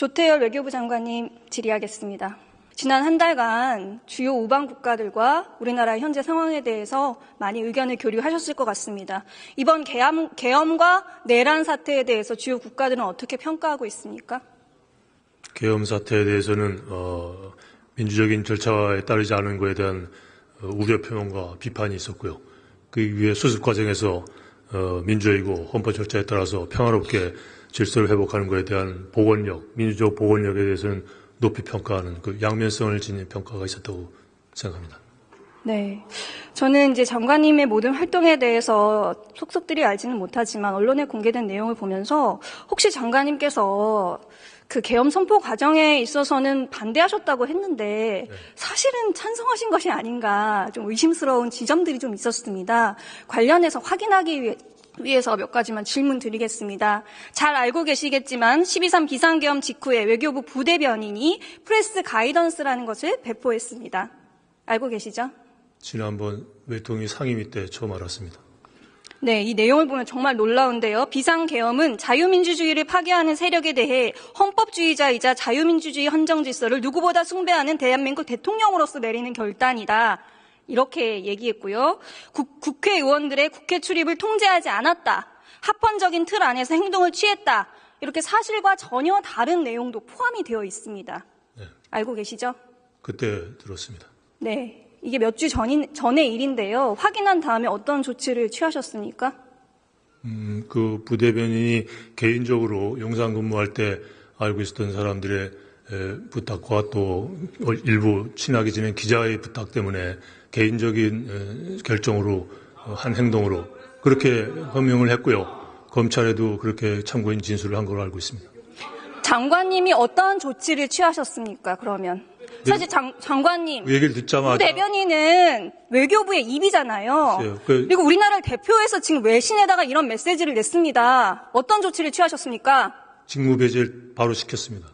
조태열 외교부 장관님 질의하겠습니다. 지난 한 달간 주요 우방 국가들과 우리나라의 현재 상황에 대해서 많이 의견을 교류하셨을 것 같습니다. 이번 계엄과 내란 사태에 대해서 주요 국가들은 어떻게 평가하고 있습니까? 계엄 사태에 대해서는 민주적인 절차에 따르지 않은 것에 대한 우려 표명과 비판이 있었고요. 그 이후에 수습 과정에서 민주적이고 헌법 절차에 따라서 평화롭게 질서를 회복하는 것에 대한 보건력, 민주적 보건력에 대해서는 높이 평가하는 그 양면성을 지닌 평가가 있었다고 생각합니다. 네. 저는 이제 장관님의 모든 활동에 대해서 속속들이 알지는 못하지만 언론에 공개된 내용을 보면서 혹시 장관님께서 그 계엄 선포 과정에 있어서는 반대하셨다고 했는데 사실은 찬성하신 것이 아닌가 좀 의심스러운 지점들이 좀 있었습니다. 관련해서 확인하기 위해서 몇 가지만 질문 드리겠습니다. 잘 알고 계시겠지만 12.3 비상계엄 직후에 외교부 부대변인이 프레스 가이던스라는 것을 배포했습니다. 알고 계시죠? 지난번 외통위 상임위 때 처음 알았습니다. 네, 이 내용을 보면 정말 놀라운데요. 비상계엄은 자유민주주의를 파괴하는 세력에 대해 헌법주의자이자 자유민주주의 헌정질서를 누구보다 숭배하는 대한민국 대통령으로서 내리는 결단이다. 이렇게 얘기했고요. 국회의원들의 국회 출입을 통제하지 않았다. 합헌적인 틀 안에서 행동을 취했다. 이렇게 사실과 전혀 다른 내용도 포함이 되어 있습니다. 네. 알고 계시죠? 그때 들었습니다. 네. 이게 몇 주 전의 일인데요. 확인한 다음에 어떤 조치를 취하셨습니까? 그 부대변인이 개인적으로 용산 근무할 때 알고 있었던 사람들의 부탁과 또 일부 친하게 지낸 기자의 부탁 때문에 개인적인 결정으로 한 행동으로 그렇게 허명을 했고요. 검찰에도 그렇게 참고인 진술을 한 걸로 알고 있습니다. 장관님이 어떤 조치를 취하셨습니까? 그러면 사실 장관님, 그 얘기를 듣자마자 대변인은 외교부의 입이잖아요. 그리고 우리나라를 대표해서 지금 외신에다가 이런 메시지를 냈습니다. 어떤 조치를 취하셨습니까? 직무 배제를 바로 시켰습니다.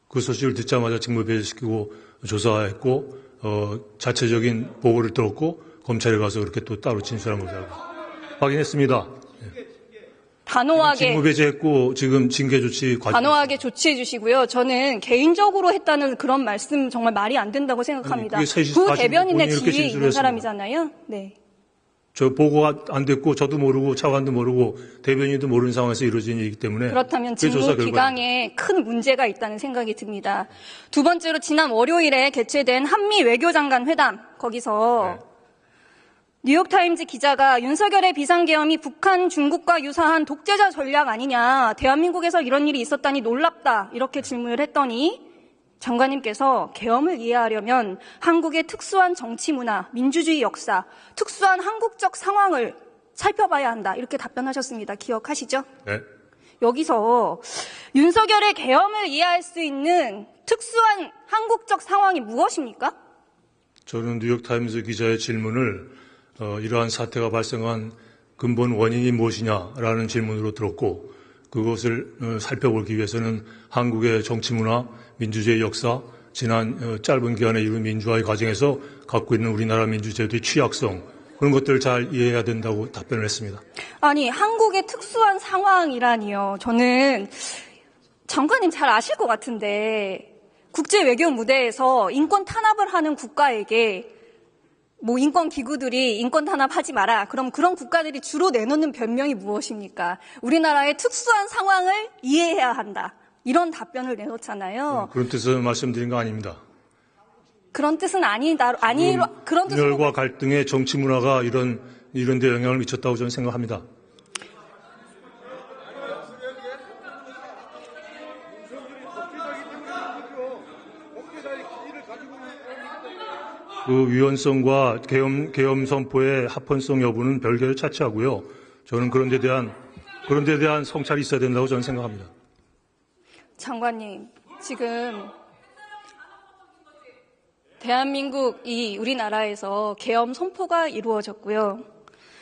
그 소식을 듣자마자 직무 배제시키고 조사했고 자체적인 보고를 들었고 검찰에 가서 그렇게 또 따로 진술한 것을 알고 확인했습니다. 단호하게 직무 배제했고 지금 징계 조치 단호하게 조치해 주시고요. 저는 개인적으로 했다는 그런 말씀 정말 말이 안 된다고 생각합니다. 그 대변인의 지위에 있는 사람이잖아요. 네. 저 보고가 안 됐고 저도 모르고 차관도 모르고 대변인도 모르는 상황에서 이루어진 일이기 때문에 그렇다면 직무 기강에 큰 문제가 있다는 생각이 듭니다. 두 번째로 지난 월요일에 개최된 한미 외교장관 회담 거기서 뉴욕타임즈 기자가 윤석열의 비상계엄이 북한, 중국과 유사한 독재자 전략 아니냐, 대한민국에서 이런 일이 있었다니 놀랍다 이렇게 질문을 했더니 장관님께서 계엄을 이해하려면 한국의 특수한 정치 문화, 민주주의 역사, 특수한 한국적 상황을 살펴봐야 한다 이렇게 답변하셨습니다. 기억하시죠? 네. 여기서 윤석열의 계엄을 이해할 수 있는 특수한 한국적 상황이 무엇입니까? 저는 뉴욕타임즈 기자의 질문을 이러한 사태가 발생한 근본 원인이 무엇이냐라는 질문으로 들었고 그것을 살펴보기 위해서는 한국의 정치 문화, 민주주의 역사, 지난 짧은 기간에 이룬 민주화의 과정에서 갖고 있는 우리나라 민주제도의 취약성 그런 것들을 잘 이해해야 된다고 답변을 했습니다. 아니 한국의 특수한 상황이라니요. 저는 장관님 잘 아실 것 같은데 국제 외교 무대에서 인권 탄압을 하는 국가에게 인권 기구들이 인권 탄압하지 마라. 그럼 그런 국가들이 주로 내놓는 변명이 무엇입니까? 우리나라의 특수한 상황을 이해해야 한다. 이런 답변을 내놓잖아요. 그런 뜻을 말씀드린 거 아닙니다. 그런 뜻은 아니다. 그런 뜻은 분열과 갈등의 정치 문화가 이런 데 영향을 미쳤다고 저는 생각합니다. 그 위헌성과 계엄 선포의 합헌성 여부는 별개로 차치하고요. 저는 그런 데 대한 성찰이 있어야 된다고 저는 생각합니다. 장관님, 지금 대한민국이 우리나라에서 계엄 선포가 이루어졌고요.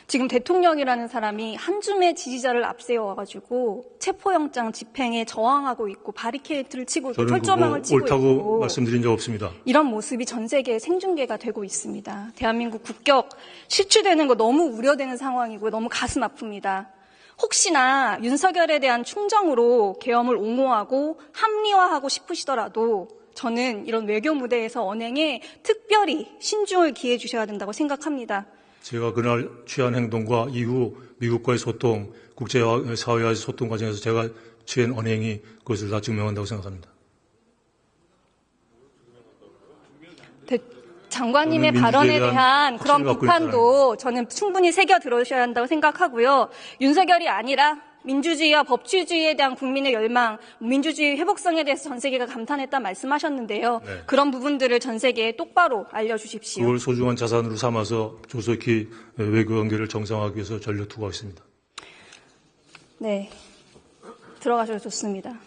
지금 대통령이라는 사람이 한 줌의 지지자를 앞세워가지고 체포영장 집행에 저항하고 있고 바리케이트를 치고 있고 철조망을 치고 옳다고 있고 말씀드린 적 없습니다. 이런 모습이 전 세계에 생중계가 되고 있습니다. 대한민국 국격 실추되는 거 너무 우려되는 상황이고요. 너무 가슴 아픕니다. 혹시나 윤석열에 대한 충정으로 계엄을 옹호하고 합리화하고 싶으시더라도 저는 이런 외교 무대에서 언행에 특별히 신중을 기해 주셔야 된다고 생각합니다. 제가 그날 취한 행동과 이후 미국과의 소통, 국제사회와의 소통 과정에서 제가 취한 언행이 그것을 다 증명한다고 생각합니다. 장관님의 저는 발언에 민주주의에 대한 대한 그런 확신을 갖고 비판도 저는 충분히 새겨 들으셔야 한다고 생각하고요. 윤석열이 아니라 민주주의와 법치주의에 대한 국민의 열망, 민주주의 회복성에 대해서 전 세계가 감탄했다 말씀하셨는데요. 네. 그런 부분들을 전 세계에 똑바로 알려주십시오. 그걸 소중한 자산으로 삼아서 조속히 외교 관계를 정상화하기 위해서 전력 투구하겠습니다. 네, 들어가셔도 좋습니다.